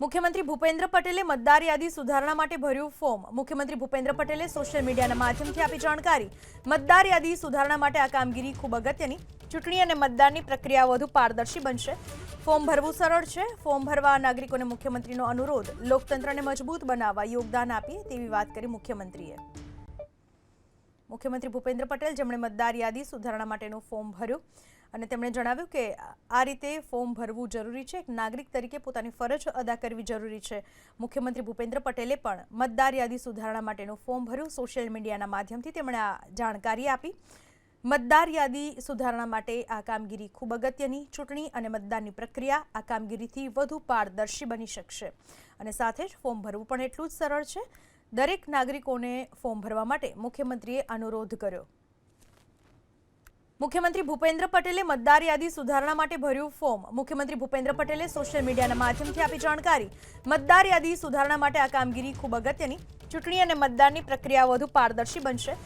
મુખ્યમંત્રી ભૂપેન્દ્ર પટેલે મતદાર યાદી સુધારણા માટે ભર્યું ફોર્મ। મુખ્યમંત્રી ભૂપેન્દ્ર પટેલે સોશિયલ મીડિયાના માધ્યમથી આપી જાણકારી। મતદાર યાદી સુધારણા માટે આ કામગીરી ખૂબ અગત્યની। ચૂંટણી અને મતદાનની પ્રક્રિયા વધુ પારદર્શી બનશે। ફોર્મ ભરવું સરળ છે। ફોર્મ ભરવા નાગરિકોને મુખ્યમંત્રીનો અનુરોધ। લોકતંત્રને મજબૂત બનાવવા યોગદાન આપીએ તેવી વાત કરી મુખ્યમંત્રીએ। મુખ્યમંત્રી ભૂપેન્દ્ર પટેલ જેમણે મતદાર યાદી સુધારણા માટેનું ફોર્મ ભર્યું અને તેમણે જણાવ્યું કે આ રીતે ફોર્મ ભરવું જરૂરી છે। એક નાગરિક તરીકે પોતાની ફરજ અદા કરવી જરૂરી છે। મુખ્યમંત્રી ભૂપેન્દ્ર પટેલે પણ મતદાર યાદી સુધારણા માટેનું ફોર્મ ભર્યું। સોશિયલ મીડિયાના માધ્યમથી તેમણે આ જાણકારી આપી। મતદાર યાદી સુધારણા માટે આ કામગીરી ખૂબ અગત્યની। ચૂંટણી અને મતદાનની પ્રક્રિયા આ કામગીરીથી વધુ પારદર્શી બની શકશે અને સાથે જ ફોર્મ ભરવું પણ એટલું જ સરળ છે। દરેક નાગરિકોને ફોર્મ ભરવા માટે મુખ્યમંત્રીએ અનુરોધ કર્યો। મુખ્યમંત્રી ભૂપેન્દ્ર પટેલે મતદાર યાદી સુધારણા માટે ભર્યું ફોર્મ। મુખ્યમંત્રી ભૂપેન્દ્ર પટેલે સોશિયલ મીડિયાના માધ્યમથી આપી જાણકારી। મતદાર યાદી સુધારણા માટે આ કામગીરી ખૂબ અગત્યની। ચૂંટણી અને મતદાનની પ્રક્રિયા વધુ પારદર્શી બનશે